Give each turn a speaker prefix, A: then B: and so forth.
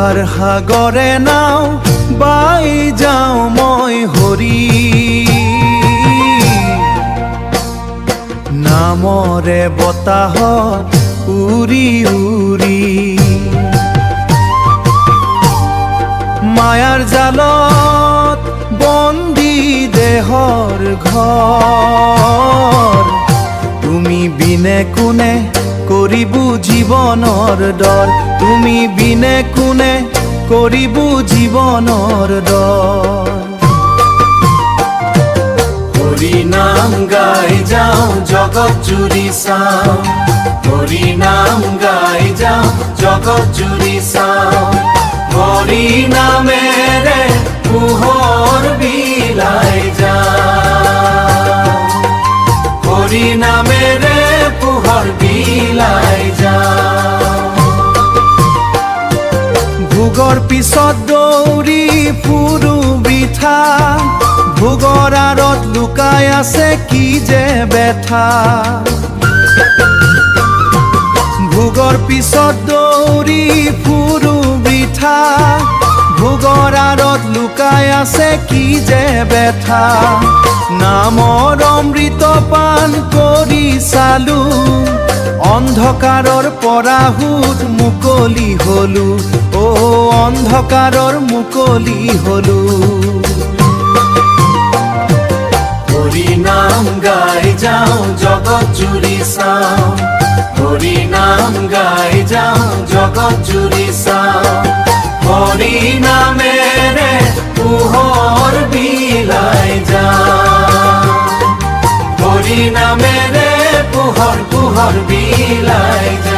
A: কৃপাৰ সাগৰে নাও বাই যাওঁ মই হৰি নামৰে বতাহত উৰি উৰি মায়াৰ জালত বন্দী দেহৰ ঘৰ তুমি বিনে কোনে কৰিবু জীৱনৰ দৰ তুমি বিনে কোনে কৰিবু জীৱনৰ দৰ হৰি নাম গাই যাওঁ জগত জুৰি চাওঁ হৰি নাম গাই যাওঁ জগত জুৰি চাওঁ হৰি নামেৰে পোহৰ বিলাই যাওঁ হৰি নামেৰে পোহৰ বিলাই যাওঁ ভোগৰ পিছত দৌৰি ফুৰো বৃথা ভোগৰ আঁৰত লুকাই আছে কি যে ব্যথা ভোগৰ পিছত দৌৰি ফুৰো বৃথা ভোগৰ আঁৰত লুকাই আছে কি যে ব্যথা নামৰ অমৃত পান কৰি চালো অন্ধকাৰৰ পৰা হুদ মুকলি হলো অ অন্ধকাৰৰ মুকলি হলো হৰি নাম গাই যাওঁ জগত জুৰি চাওঁ হৰি নাম গাই যাওঁ জগত জুৰি চাওঁ হৰি নামেৰে পোহৰ বিলাই যাওঁ হৰি নামেৰে পোহৰ বিলাই যাওঁ।